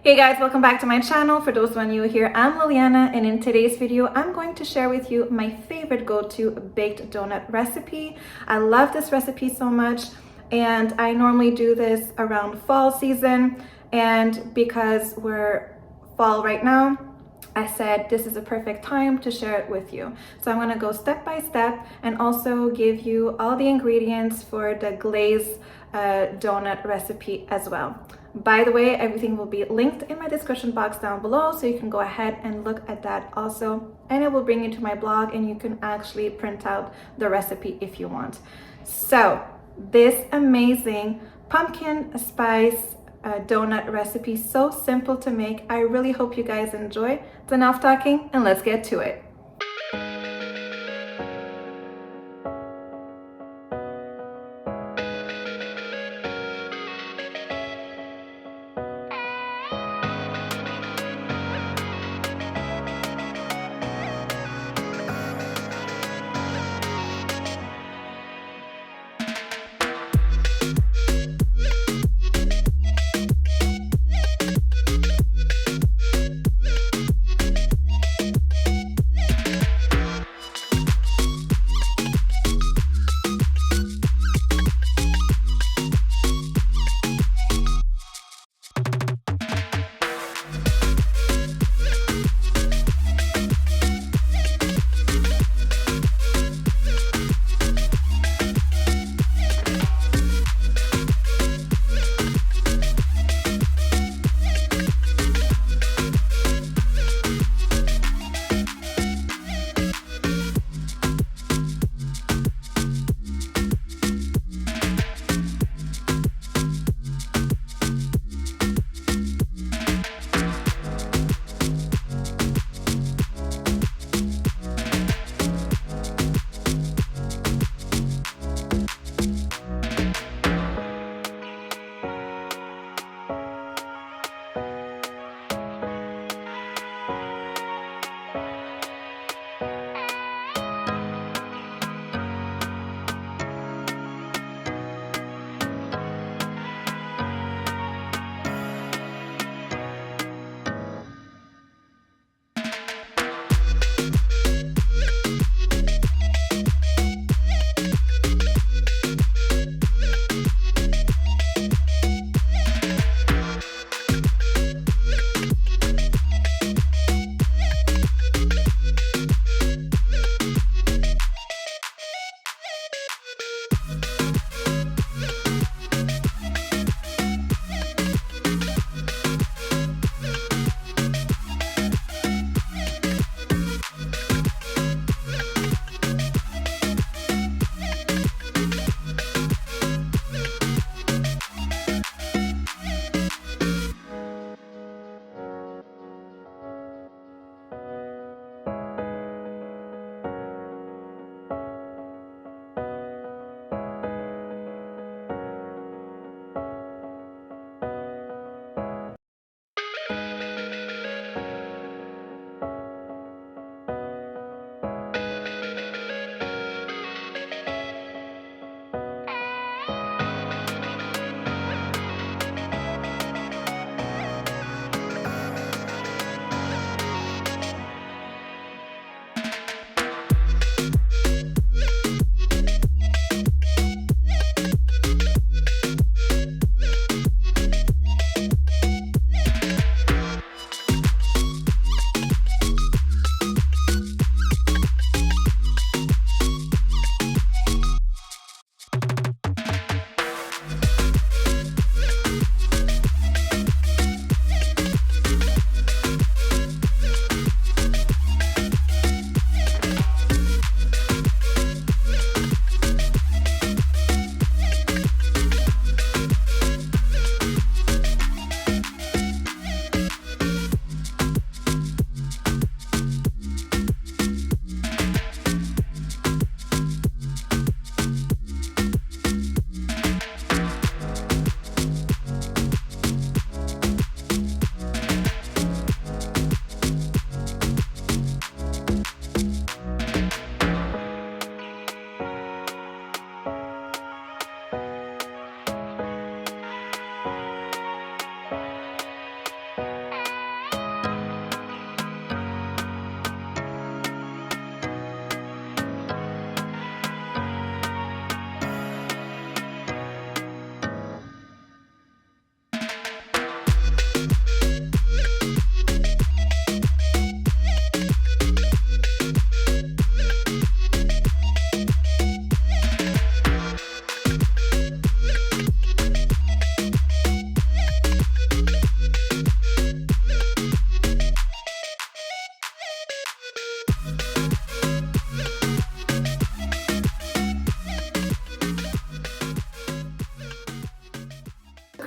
Hey guys, welcome back to my channel. For those of you new here, I'm Liliana, and in today's video, I'm going to share with you my favorite go-to baked donut recipe. I love this recipe so much, and I normally do this around fall season, and because we're fall right now, I said this is a perfect time to share it with you. So I'm going to go step by step and also give you all the ingredients for the glaze donut recipe as well. By the way, everything will be linked in my description box down below, so you can go ahead and look at that also, and it will bring you to my blog and you can actually print out the recipe if you want. So this amazing pumpkin spice donut recipe, so simple to make. I really hope you guys enjoy. It's enough talking and let's get to it.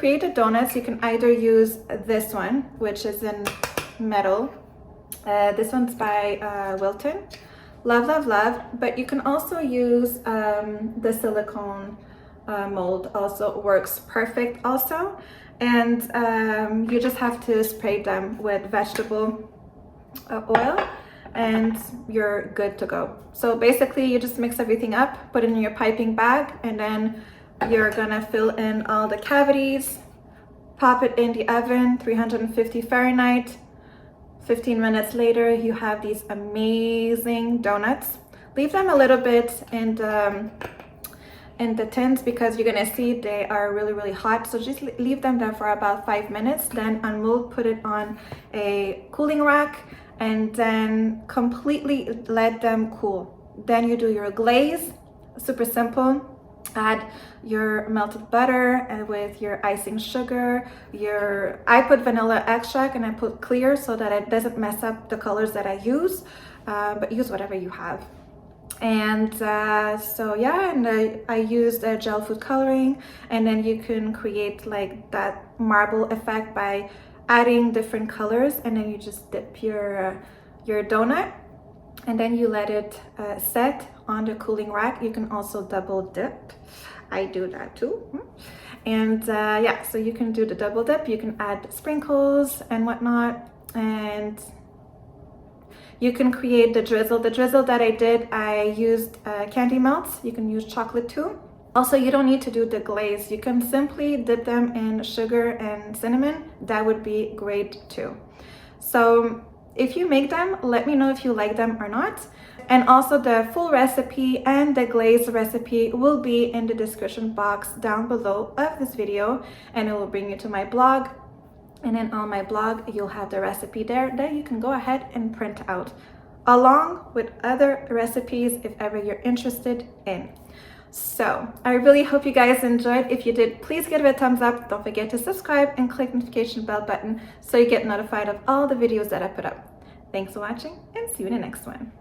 create the donuts, you can either use this one, which is in metal. This one's by Wilton. Love, love, love. But you can also use the silicone mold, also works perfect also. And you just have to spray them with vegetable oil and you're good to go. So basically you just mix everything up, put it in your piping bag, and then you're gonna fill in all the cavities, pop it in the oven, 350 Fahrenheit. 15 minutes later, you have these amazing donuts. Leave them a little bit in the tins because you're gonna see they are really, really hot. So just leave them there for about 5 minutes, then unmold, put it on a cooling rack, and then completely let them cool. Then you do your glaze, super simple. Add your melted butter and with your icing sugar, I put vanilla extract and I put clear so that it doesn't mess up the colors that I use, but use whatever you have. And so yeah, and I used gel food coloring, and then you can create like that marble effect by adding different colors, and then you just dip your donut, and then you let it set on the cooling rack. You can also double dip. I do that too. And yeah, so you can do the double dip. You can add sprinkles and whatnot, and you can create the drizzle. The drizzle that I did, I used candy melts. You can use chocolate too. Also, you don't need to do the glaze. You can simply dip them in sugar and cinnamon. That would be great too. So if you make them, let me know if you like them or not. And also the full recipe and the glaze recipe will be in the description box down below of this video, and it will bring you to my blog. And then on my blog, you'll have the recipe there that you can go ahead and print out, along with other recipes if ever you're interested in. So I really hope you guys enjoyed. If you did, please give it a thumbs up. Don't forget to subscribe and click the notification bell button so you get notified of all the videos that I put up. Thanks for watching, and see you in the next one.